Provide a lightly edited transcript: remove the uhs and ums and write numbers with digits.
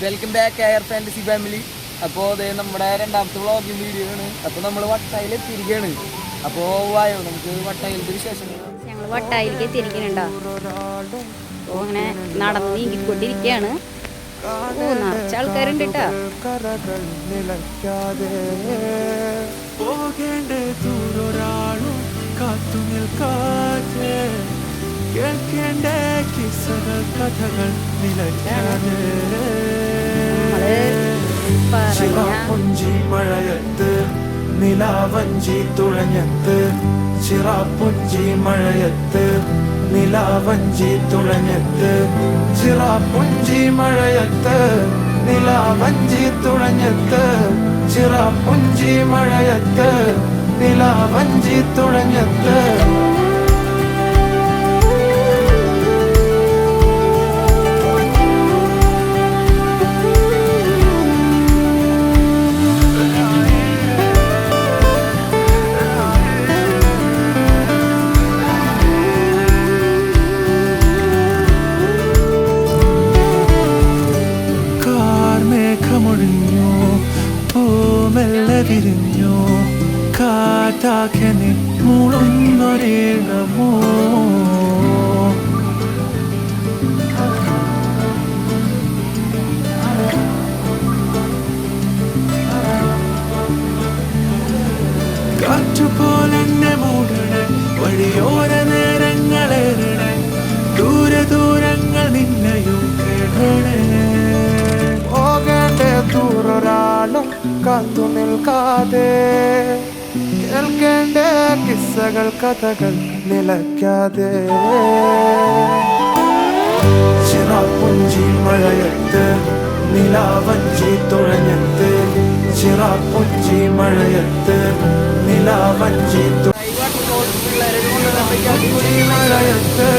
Welcome back air fantasy family. അപ്പോൾ അത് നമ്മുടെ രണ്ടാമത്തെ വ്ളോഗിങ് വീഡിയോ ആണ്. അപ്പോൾ നമ്മൾ വട്ടായിൽ എത്തിയിരിക്കുകയാണ്. അപ്പോൾ വായോ നമുക്ക് വട്ടായിലത്തെ വിശേഷം. ഞങ്ങൾ വട്ടായിലേക്ക് എത്തിയിരിക്കുന്നുണ്ടോ? അപ്പോൾ അങ്ങനെ നടന്ന് നീങ്ങിക്കൊണ്ടിരിക്കുകയാണ്. നിറച്ച ആൾക്കാരുണ്ട് കേട്ടോ. മഴയത്ത് നിലാവഞ്ചി തുഴഞ്ഞത്ത് ചിറാപ്പുഞ്ചി മഴയത്ത് നിലാവഞ്ചി തുഴഞ്ഞത്ത് ചിറാപ്പുഞ്ചി മഴയത്ത് നിലാവഞ്ചി തുഴഞ്ഞത്ത് ചിറാപ്പുഞ്ചി മഴയത്ത് നിലാവഞ്ചി തുഴഞ്ഞത്ത് മുഴിഞ്ഞു പൂമെല്ലെ വിരിഞ്ഞു കാറ്റാക്കനെ മുഴുന്നൊരീണമോ കാറ്റുപോലെന്നെ മൂടണേ വഴിയോര നേരങ്ങളേറണേ ദൂരെ ദൂരങ്ങൾ നിന്നെയും കേടണേ ദൂരൊരാളും കാത്തു നിൽക്കാതെ കേൾക്കേണ്ട കിസ്സകൾ കഥകൾ നിലയ്ക്കാതെ ചിറാപ്പുഞ്ചി മഴയത്ത് നിലാവഞ്ചി തുഴഞ്ഞത്ത് ചിറാപ്പുഞ്ചി മഴയത്ത് നിലാവഞ്ചി മഴയത്ത്